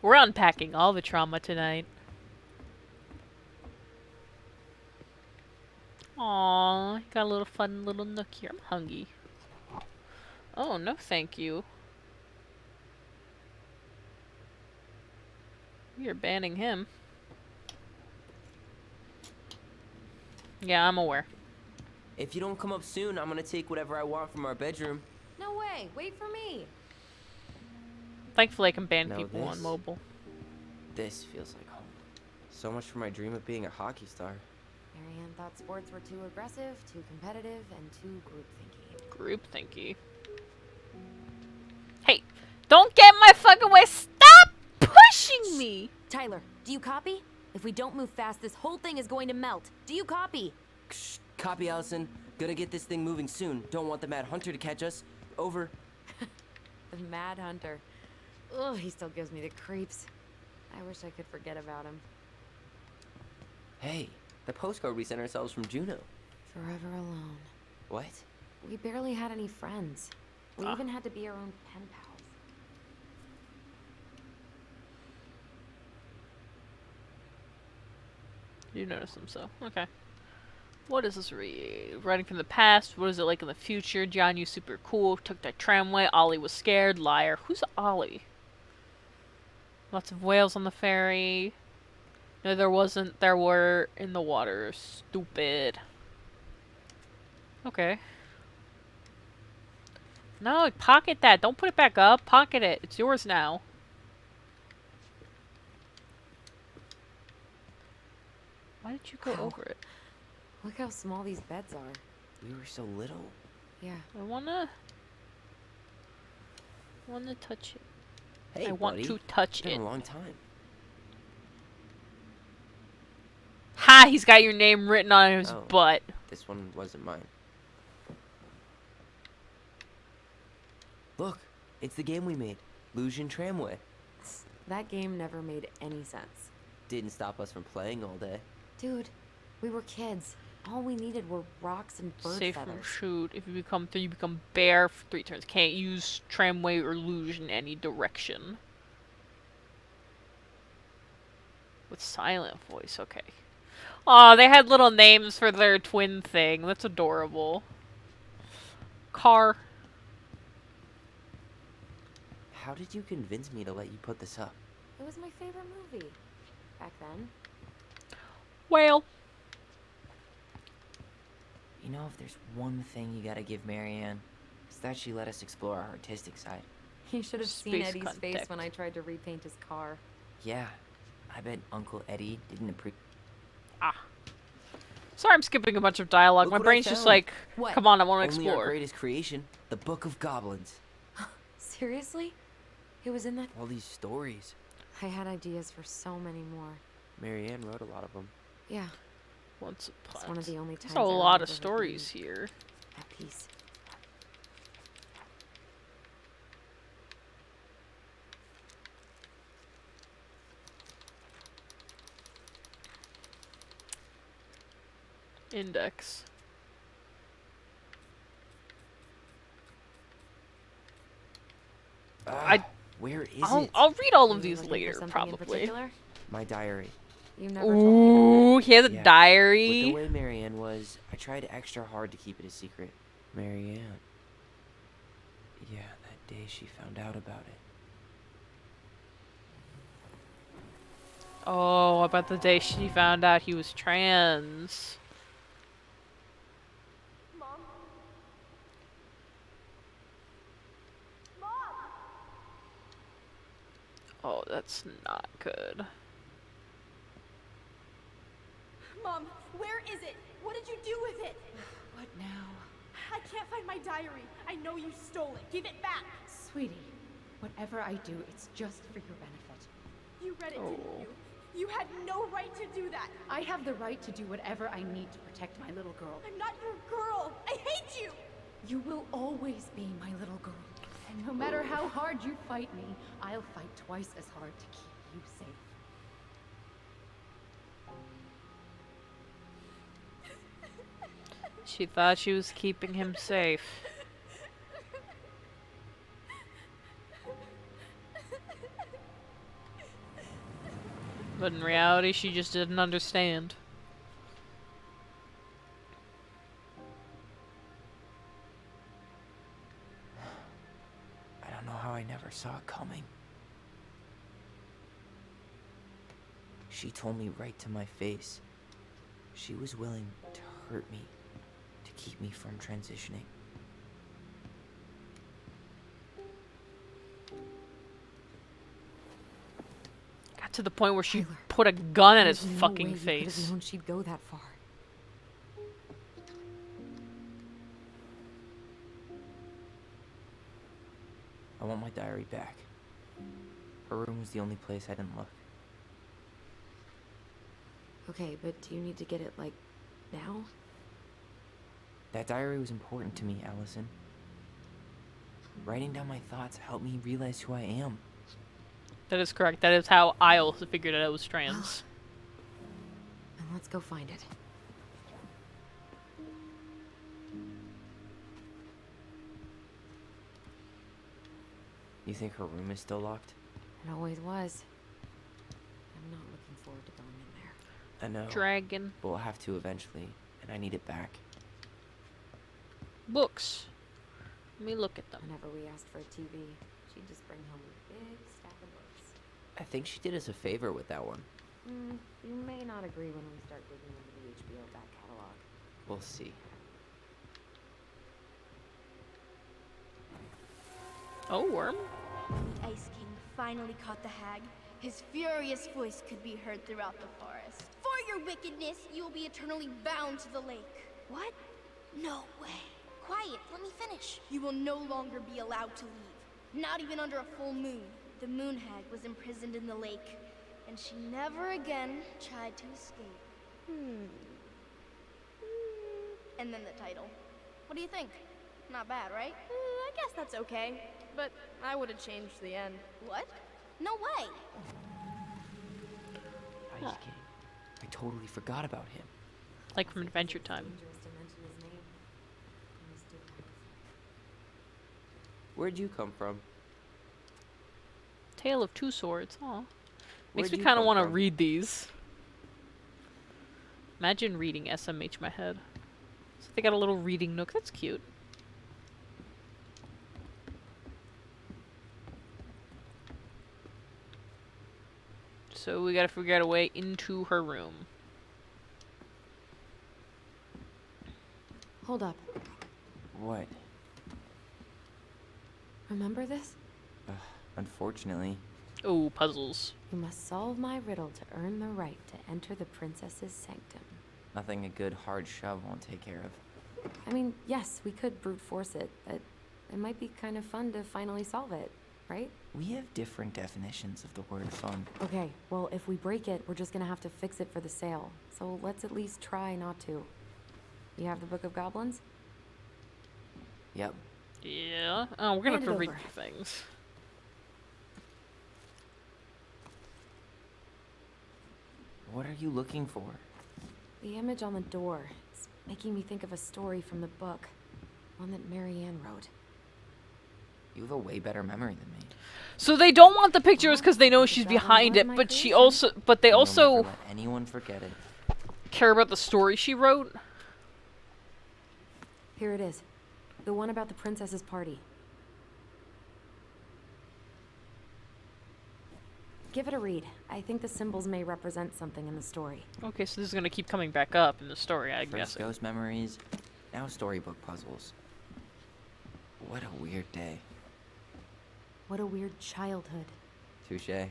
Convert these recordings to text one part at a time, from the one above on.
We're unpacking all the trauma tonight. Aww, got a little fun little nook here. I'm hungry. Oh, no thank you. You're banning him. Yeah, I'm aware. If you don't come up soon, I'm gonna take whatever I want from our bedroom. No way, wait for me. Thankfully, I can ban Now people on mobile. This feels like home. So much for my dream of being a hockey star. Marianne thought sports were too aggressive, too competitive, and too group thinky. Group thinky. Hey, don't get in my fucking way. Stop pushing me. Tyler, do you copy? If we don't move fast, this whole thing is going to melt. Do you copy? Shh, copy, Allison. Gonna get this thing moving soon. Don't want the Mad Hunter to catch us. Over. The Mad Hunter. Ugh, he still gives me the creeps. I wish I could forget about him. Hey, the postcard we sent ourselves from Juno. Forever alone. What? We barely had any friends. We even had to be our own pen pals. You notice them, so okay. What is this read? Writing from the past. What is it like in the future? John, you super cool. Took that tramway. Ollie was scared. Liar. Who's Ollie? Lots of whales on the ferry. No, there wasn't. There were in the water. Stupid. Okay. No, pocket that. Don't put it back up. Pocket it. It's yours now. Why did you go over it? Look how small these beds are. We were so little. Yeah. I wanna touch it. Hey, I want buddy. to touch It's been it. a long time. Ha! He's got your name written on his Oh. butt. This one wasn't mine. Look, it's the game we made. Lusion Tramway. That game never made any sense. Didn't stop us from playing all day. Dude, we were kids. All we needed were rocks and bird Safe from feathers. shoot. If you become 3, you become bear for 3 turns. Can't use tramway or luge in any direction. With silent voice, okay. Aw, they had little names for their twin thing. That's adorable. Car. How did you convince me to let you put this up? It was my favorite movie. Back then. Whale. You know, if there's one thing you gotta give Marianne, it's that she let us explore our artistic side. You should have seen Space Eddie's face contact. when I tried to repaint his car. Yeah, I bet Uncle Eddie didn't appreciate. Ah. Sorry I'm skipping a bunch of dialogue. Look My what I brain's just found. like, What? come on, I want to Only our explore. greatest creation, the Book of Goblins. Seriously? It was in that. All these stories. I had ideas for so many more. Marianne wrote a lot of them. Yeah, Once it's one of the only times. There's a I lot remember of her stories being here. at peace. Index. Where is I'll, it? I'll read all of You these looking for later, something in probably. particular? My diary. You never told me Ooh, he has a Yeah. With diary. the way Marianne was, I tried extra hard to keep it a secret. Marianne. Yeah, that day she found out about it. Oh, about the day she found out he was trans. Oh, that's not good. Mom, where is it? What did you do with it? What now? I can't find my diary. I know you stole it. Give it back. Sweetie, whatever I do, it's just for your benefit. You read it, Oh. didn't you? You had no right to do that. I have the right to do whatever I need to protect my little girl. I'm not your girl. I hate you. You will always be my little girl. And no matter how hard you fight me, I'll fight twice as hard to keep you safe. She thought she was keeping him safe. But in reality, she just didn't understand. I don't know how I never saw it coming. She told me right to my face. She was willing to hurt me, to keep me from transitioning. Got to the point where she Tyler, put a gun at his There's no fucking way you could have face. known she'd go that far. I want my diary back. Her room was the only place I didn't look. Okay, but do you need to get it, like, now? That diary was important to me, Allison. Writing down my thoughts helped me realize who I am. That is correct. That is how I also figured out it was trans. Then let's go find it. You think her room is still locked? It always was. I'm not looking forward to going in there. I know. Dragon. But we'll have to eventually, and I need it back. Books. Let me look at them. Whenever we asked for a TV, she'd just bring home a big stack of books. I think she did us a favor with that one. You may not agree when we start digging into the HBO back catalog. We'll see. Oh, worm. The Ice King finally caught the hag. His furious voice could be heard throughout the forest. For your wickedness, you will be eternally bound to the lake. What? No way. Quiet, let me finish. You will no longer be allowed to leave. Not even under a full moon. The moon hag was imprisoned in the lake, and she never again tried to escape. And then the title. What do you think? Not bad, right? I guess that's okay. But I would have changed the end. What? No way. Ice King. I totally forgot about him. Like from Adventure Time. Dangerous to mention his name. I must do that. Where'd you come from? Tale of Two Swords. Aw. Makes Where'd me you kind of come want to from? read these. Imagine reading SMH my head. So they got a little reading nook. That's cute. So we gotta figure out a way into her room. Hold up. What? Remember this? Unfortunately. Oh, puzzles. You must solve my riddle to earn the right to enter the princess's sanctum. Nothing a good hard shove won't take care of. I mean, yes, we could brute force it, but it might be kind of fun to finally solve it, right? We have different definitions of the word fun. Okay, well, if we break it, we're just gonna have to fix it for the sale. So let's at least try not to. You have the Book of Goblins? Yep. Yeah. Oh, we're gonna Hand have it to read over. things. What are you looking for? The image on the door. It's making me think of a story from the book. One that Marianne wrote. You have a way better memory than me. So they don't want the pictures because they know Well, she's that one behind was it, my but she creation. also, but they You'll also never let anyone forget it. care about the story she wrote. Here it is. The one about the princess's party. Give it a read. I think the symbols may represent something in the story. Okay, so this is gonna keep coming back up in the story, I First guess. ghost memories, now storybook puzzles. What a weird day. What a weird childhood. Touche. She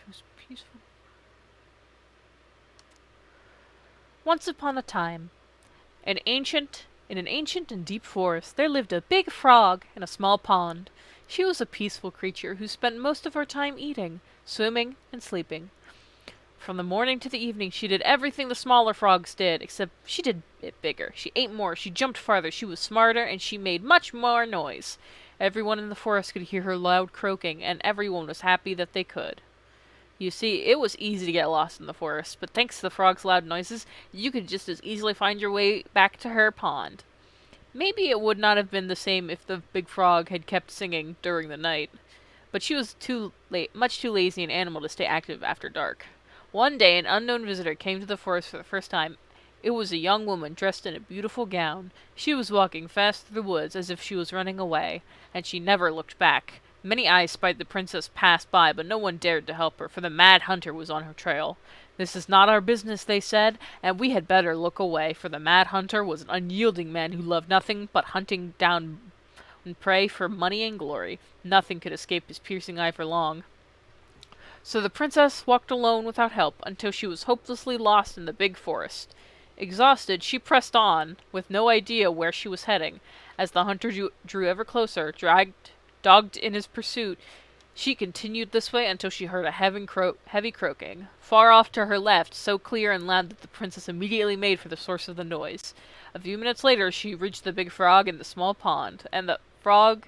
was peaceful. Once upon a time, in an ancient and deep forest, there lived a big frog in a small pond. She was a peaceful creature who spent most of her time eating, swimming, and sleeping. From the morning to the evening, she did everything the smaller frogs did, except she did it bigger. She ate more, she jumped farther, she was smarter, and she made much more noise. Everyone in the forest could hear her loud croaking, and everyone was happy that they could. You see, it was easy to get lost in the forest, but thanks to the frog's loud noises, you could just as easily find your way back to her pond. Maybe it would not have been the same if the big frog had kept singing during the night, but she was much too lazy an animal to stay active after dark. One day, an unknown visitor came to the forest for the first time. It was a young woman dressed in a beautiful gown. She was walking fast through the woods as if she was running away, and she never looked back. Many eyes spied the princess pass by, but no one dared to help her, for the Mad Hunter was on her trail. This is not our business, they said, and we had better look away, for the Mad Hunter was an unyielding man who loved nothing but hunting down and prey for money and glory. Nothing could escape his piercing eye for long. So the princess walked alone without help until she was hopelessly lost in the big forest. Exhausted, she pressed on, with no idea where she was heading. As the hunter drew ever closer, dogged in his pursuit, she continued this way until she heard a heavy croaking. Far off to her left, so clear and loud that the princess immediately made for the source of the noise. A few minutes later, she reached the big frog in the small pond, and the frog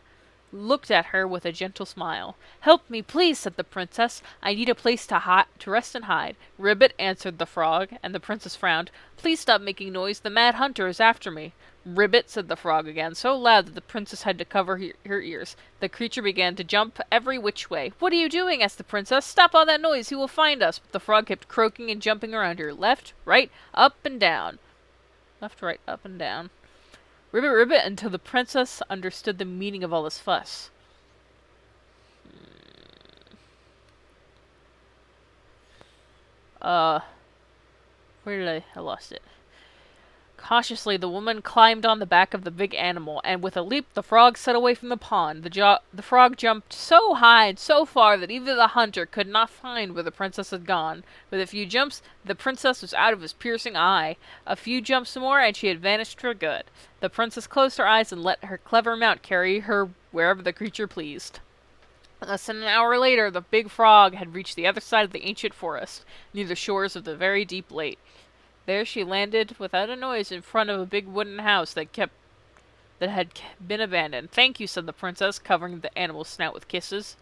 looked at her with a gentle smile. "Help me, please," said the princess. "I need a place to rest and hide." "Ribbit," answered the frog, and the princess frowned. "Please stop making noise. The Mad Hunter is after me." "Ribbit," said the frog again, so loud that the princess had to cover her ears. The creature began to jump every which way. "What are you doing?" asked the princess. "Stop all that noise. He will find us." But the frog kept croaking and jumping around her. Left, right, up and down. Left, right, up and down. Ribbit, ribbit, until the princess understood the meaning of all this fuss. Where did I lost it. Cautiously, the woman climbed on the back of the big animal, and with a leap, the frog set away from the pond. The frog jumped so high and so far that even the hunter could not find where the princess had gone. With a few jumps, the princess was out of his piercing eye. A few jumps more, and she had vanished for good. The princess closed her eyes and let her clever mount carry her wherever the creature pleased. Less than an hour later, the big frog had reached the other side of the ancient forest, near the shores of the very deep lake. There she landed without a noise in front of a big wooden house that had been abandoned. "Thank you," said the princess, covering the animal's snout with kisses.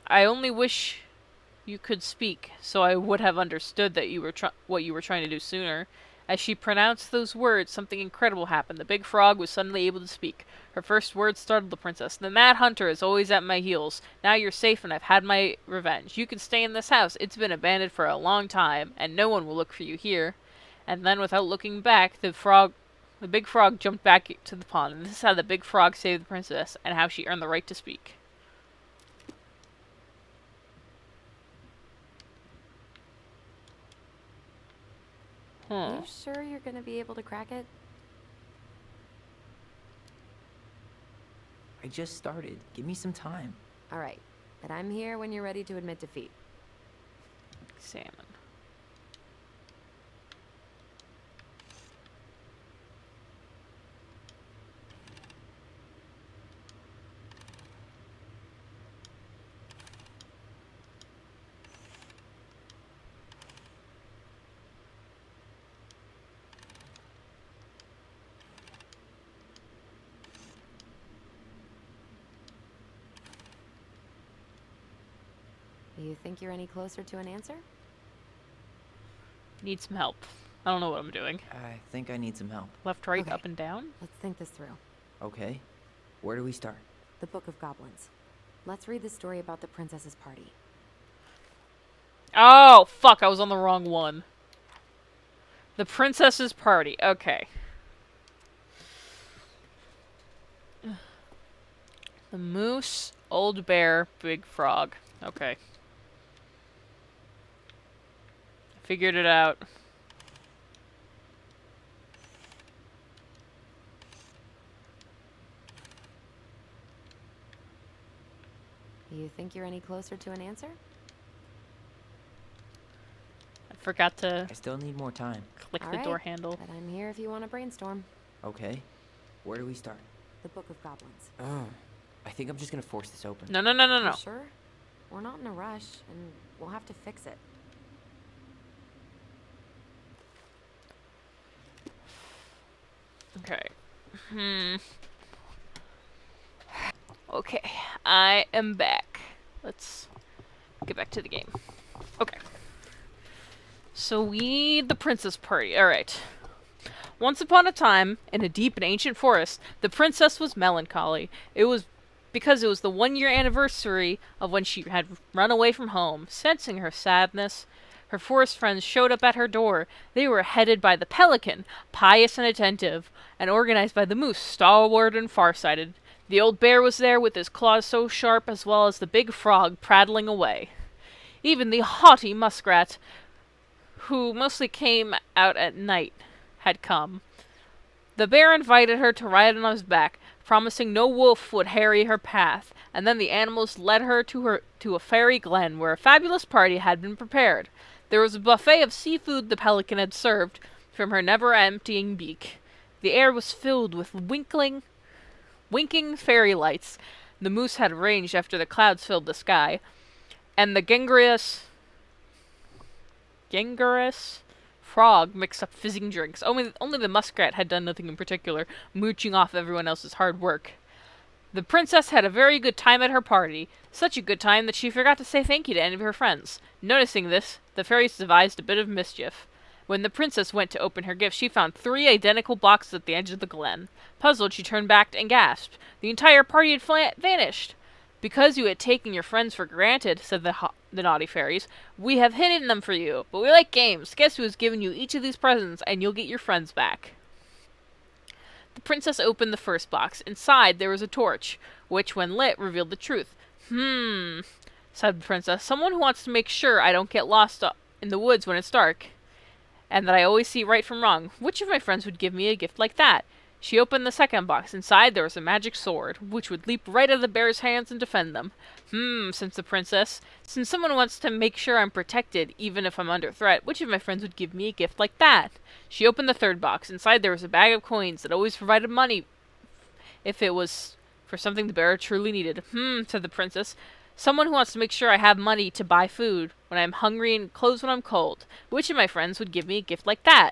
"I only wish you could speak, so I would have understood that what you were trying to do sooner." As she pronounced those words, something incredible happened. The big frog was suddenly able to speak. Her first words startled the princess. "The Mad Hunter is always at my heels. Now you're safe and I've had my revenge. You can stay in this house. It's been abandoned for a long time, and no one will look for you here." And then, without looking back, the big frog jumped back to the pond. And this is how the big frog saved the princess, and how she earned the right to speak. You sure you're gonna be able to crack it? I just started. Give me some time. All right, but I'm here when you're ready to admit defeat. Salmon. Do you think you're any closer to an answer? Need some help. I don't know what I'm doing. I think I need some help. Left, right, Okay. up, and down? Let's think this through. Okay. Where do we start? The Book of Goblins. Let's read the story about the princess's party. Oh, fuck, I was on the wrong one. The princess's party. Okay. The moose, old bear, big frog. Okay. Figured it out. Do you think you're any closer to an answer? I forgot to I still need more time. click All the right, door handle. But I'm here if you want to brainstorm. Okay. Where do we start? The Book of Goblins. I think I'm just gonna force this open. No, no, no, no, You no. sure? We're not in a rush, and we'll have to fix it. Okay. Okay, I am back. Let's get back to the game. Okay. So we need the princess party. Alright. Once upon a time, in a deep and ancient forest, the princess was melancholy. It was because it was the 1-year anniversary of when she had run away from home. Sensing her sadness, her forest friends showed up at her door. They were headed by the pelican, pious and attentive, and organized by the moose, stalwart and farsighted. The old bear was there with his claws so sharp, as well as the big frog prattling away. Even the haughty muskrat, who mostly came out at night, had come. The bear invited her to ride on his back, promising no wolf would harry her path, and then the animals led her to a fairy glen where a fabulous party had been prepared. There was a buffet of seafood the pelican had served from her never-emptying beak. The air was filled with winking fairy lights the moose had arranged after the clouds filled the sky, and the Gengarous frog mixed up fizzing drinks. Only the muskrat had done nothing in particular, mooching off everyone else's hard work. The princess had a very good time at her party, such a good time that she forgot to say thank you to any of her friends. Noticing this, the fairies devised a bit of mischief. When the princess went to open her gift, she found 3 identical boxes at the edge of the glen. Puzzled, she turned back and gasped. The entire party had vanished. Because you had taken your friends for granted, said the naughty fairies, we have hidden them for you. But we like games. Guess who has given you each of these presents, and you'll get your friends back. The princess opened the first box. Inside, there was a torch, which, when lit, revealed the truth. Said the princess. Someone who wants to make sure I don't get lost in the woods when it's dark, and that I always see right from wrong. Which of my friends would give me a gift like that? She opened the second box. Inside there was a magic sword, which would leap right out of the bear's hands and defend them. Since the princess. Since someone wants to make sure I'm protected, even if I'm under threat, which of my friends would give me a gift like that? She opened the third box. Inside there was a bag of coins that always provided money if it was for something the bear truly needed. Said the princess. Someone who wants to make sure I have money to buy food when I'm hungry and clothes when I'm cold. Which of my friends would give me a gift like that?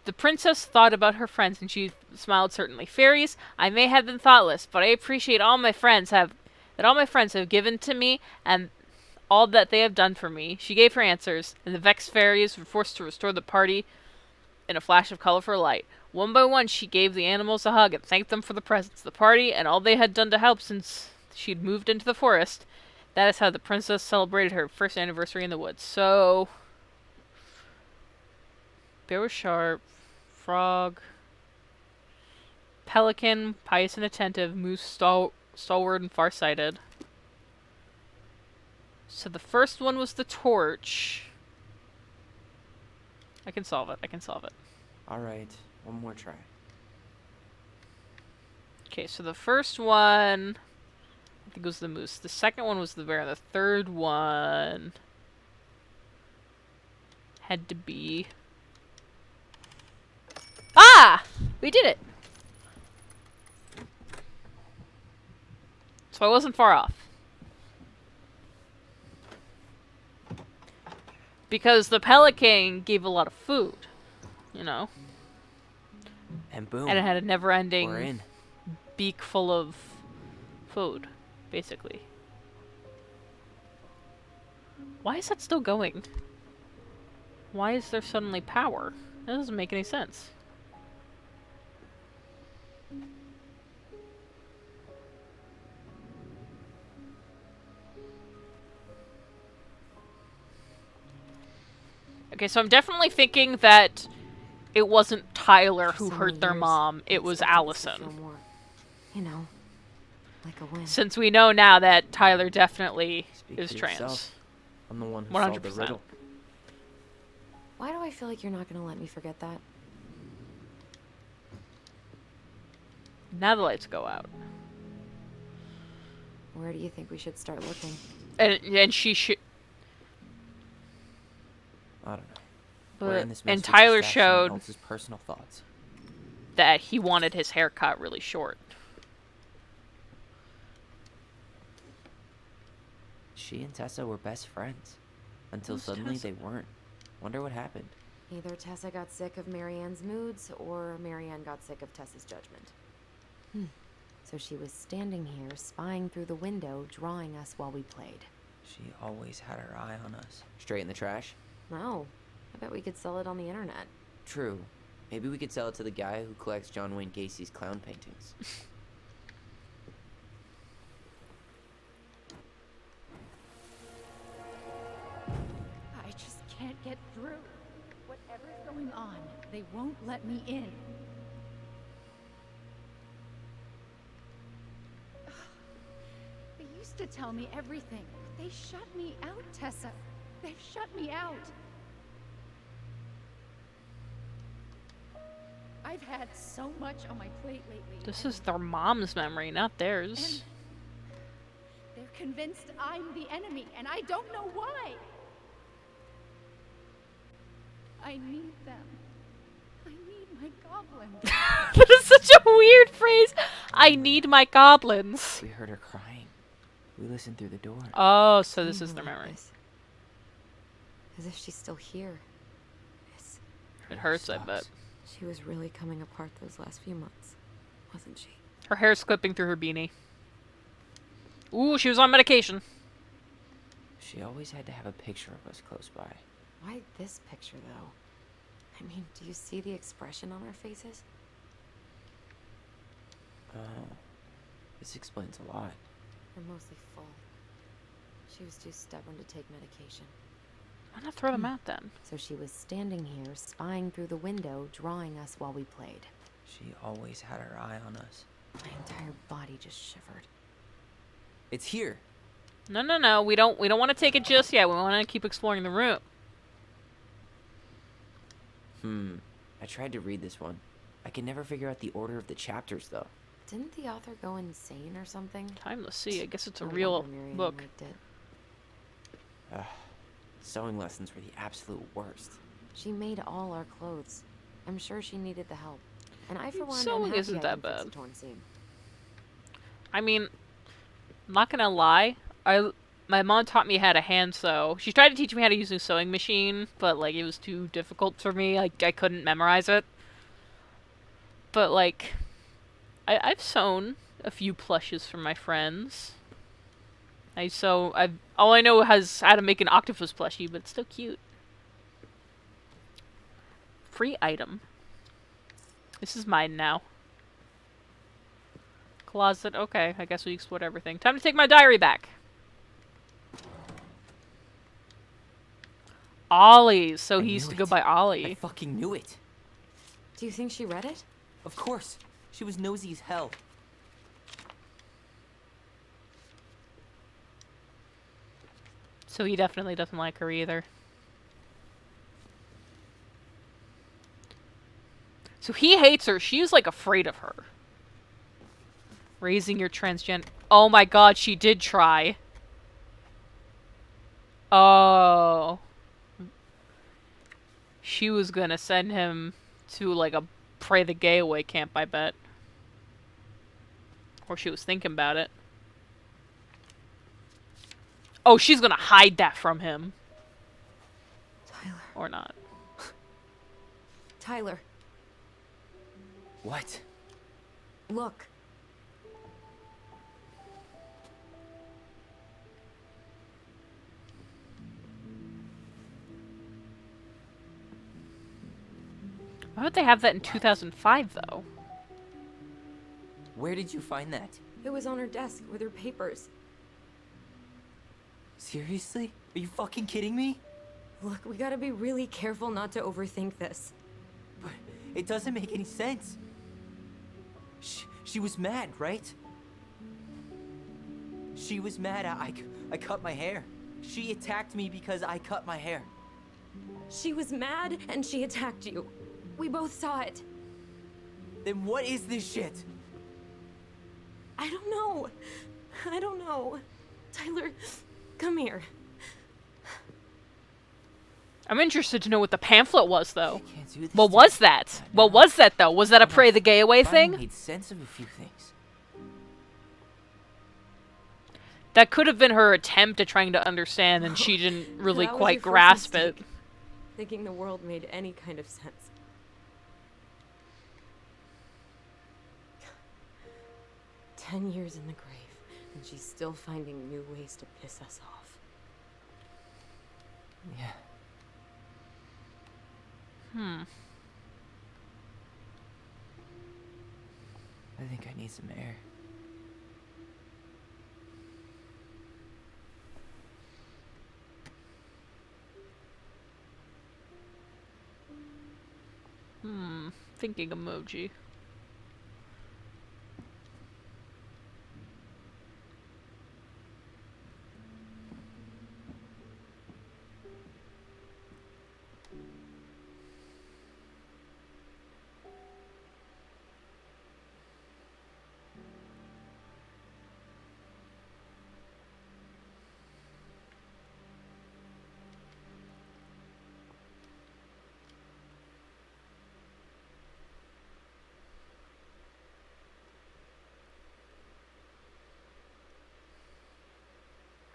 The princess thought about her friends, and she smiled certainly. Fairies, I may have been thoughtless, but I appreciate all my friends have given to me, and all that they have done for me. She gave her answers, and the vexed fairies were forced to restore the party in a flash of colorful light. One by one, she gave the animals a hug and thanked them for the presents, the party, and all they had done to help since she'd moved into the forest. That is how the princess celebrated her first anniversary in the woods. So, bear was sharp, frog, pelican, pious and attentive, moose, stalwart and farsighted. So the first one was the torch. I can solve it. Alright, one more try. Okay, so the first one, I think it was the moose. The second one was the bear. The third one had to be... Ah! We did it! So I wasn't far off. Because the pelican gave a lot of food, you know? And boom. And it had a We're never-ending in. beak full of food, basically. Why is that still going? Why is there suddenly power? That doesn't make any sense. Okay, so I'm definitely thinking that it wasn't Tyler who So hurt many their years, mom, I it was expected this to feel Allison. more, you know, like a win. Since we know now that Tyler definitely Speak is for trans. yourself. I'm the one who solved the 100%. riddle. Why do I feel like you're not gonna let me forget that? Now the lights go out. Where do you think we should start looking? And she should... I don't know. We're in this And mess with Tyler distraction and showed Elsa's personal thoughts. that he wanted his hair cut really short. She and Tessa were best friends. Until Who's suddenly Tessa? they weren't. Wonder what happened. Either Tessa got sick of Marianne's moods, or Marianne got sick of Tessa's judgment. So she was standing here, spying through the window, drawing us while we played. She always had her eye on us. Straight in the trash? No. I bet we could sell it on the internet. True. Maybe we could sell it to the guy who collects John Wayne Gacy's clown paintings. I just can't get through. Whatever's going on, they won't let me in. They used to tell me everything, but they shut me out, Tessa. They've shut me out. I've had so much on my plate lately. This is their mom's memory, not theirs. And they're convinced I'm the enemy, and I don't know why. I need them. I need my goblin. That is such a weird phrase. I need my goblins. We heard her crying. We listened through the door. Oh, so this is Something their like memory. this. As if she's still here. It hurts, I bet. She was really coming apart those last few months, wasn't she? Her hair's clipping through her beanie. Ooh, she was on medication. She always had to have a picture of us close by. Why this picture, though? I mean, do you see the expression on our faces? Oh. This explains a lot. They're mostly full. She was too stubborn to take medication. Why not throw them out then? So she was standing here, spying through the window, drawing us while we played. She always had her eye on us. My entire body just shivered. It's here. No, no, no. We don't want to take it just yet. We want to keep exploring the room. I tried to read this one. I can never figure out the order of the chapters, though. Didn't the author go insane or something? Time to see. I guess it's a No real wonder Miriam book. liked it. Sewing lessons were the absolute worst. She made all our clothes. I'm sure she needed the help. And I, for one, am Sewing happy isn't I that can fix a bad. torn seam. I mean, I'm not gonna lie. My mom taught me how to hand sew. She tried to teach me how to use a sewing machine, but like it was too difficult for me. Like I couldn't memorize it. But like, I've sewn a few plushes for my friends. All I know is how to make an octopus plushie, but it's still cute. Free item. This is mine now. Closet. Okay, I guess we explored everything. Time to take my diary back. Ollie's. So I he used knew to go it. by I Ollie. fucking knew it. Do you think she read it? Of course. She was nosy as hell. So he definitely doesn't like her either. So he hates her. She's like afraid of her. Raising your transgender. Oh my god, she did try. Oh. She was gonna send him to like a pray the gay away camp, I bet. Or she was thinking about it. Oh, she's gonna hide that from him. Tyler. Or not. Tyler, What? look. Why would they have that in 2005, though? Where did you find that? It was on her desk with her papers. Seriously? Are you fucking kidding me? Look, we gotta be really careful not to overthink this. But it doesn't make any sense. She was mad, right? She was mad I cut my hair. She attacked me because I cut my hair. She was mad and she attacked you. We both saw it. Then what is this shit? I don't know. I don't know. Tyler, come here. I'm interested to know what the pamphlet was, though. I can't do this. What was that? What was that, though? Was that a pray the gay away Finally thing? made sense of a few things. That could have been her attempt at trying to understand, and she didn't really That was quite your first grasp it. mistake. Thinking the world made any kind of sense. 10 years in the grave, and she's still finding new ways to piss us off. Yeah. I think I need some air. Thinking emoji.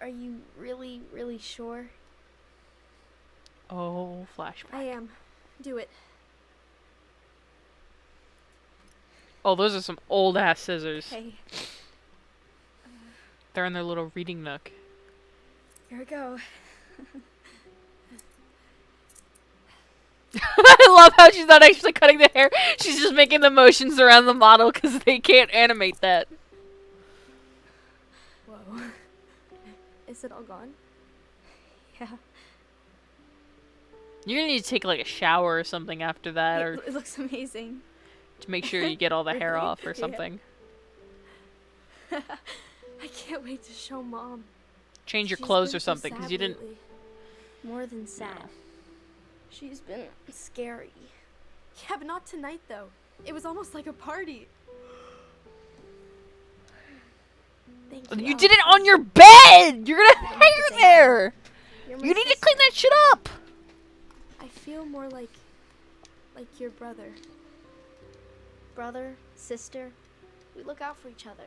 Are you really, really sure? Oh, flashback. I am. Do it. Oh, those are some old ass scissors. Hey, They're in their little reading nook. here we go. I love how she's not actually cutting the hair. She's just making the motions around the model because they can't animate that. Whoa. Is it all gone? Yeah. You're gonna need to take like a shower or something after that, or It looks amazing. to make sure you get all the hair Really? off or Yeah. something. I can't wait to show Mom. Change your She's clothes been or so something because sad you didn't. lately. More than sad. She's been scary. Yeah, but not tonight though. It was almost like a party. Thank you. You Al. did it on your bed. You're gonna have hair say there. You're my You need to sister. clean that shit up. I feel more like your brother. Brother, sister. We look out for each other.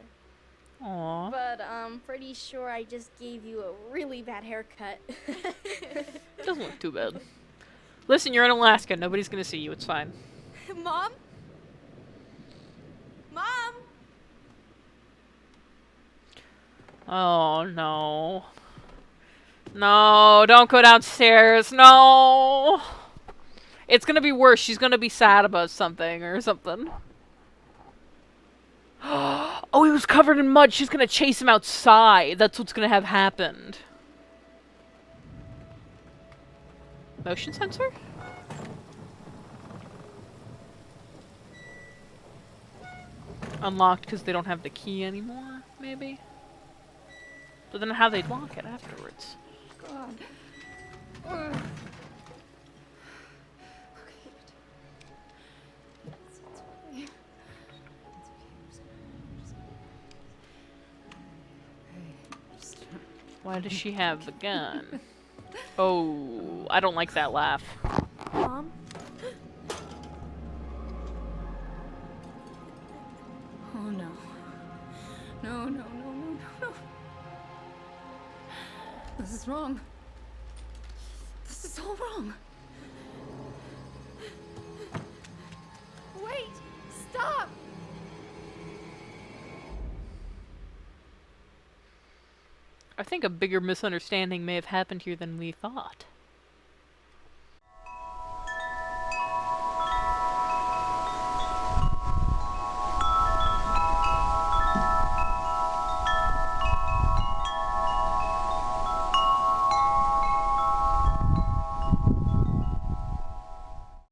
Aww. But I'm pretty sure I just gave you a really bad haircut. Doesn't look too bad. Listen, you're in Alaska. Nobody's gonna see you. It's fine. Mom? Mom? Oh no. No, don't go downstairs. No. It's gonna be worse. She's gonna be sad about something or something. Oh, he was covered in mud. She's gonna chase him outside. That's what's gonna have happened. Motion sensor? Unlocked because they don't have the key anymore, maybe? But then how they'd lock it afterwards. God. Why does she have the gun? Oh, I don't like that laugh. Mom? Oh no. No, no, no, no, no, no. This is wrong. This is all wrong. Wait! Stop! I think a bigger misunderstanding may have happened here than we thought.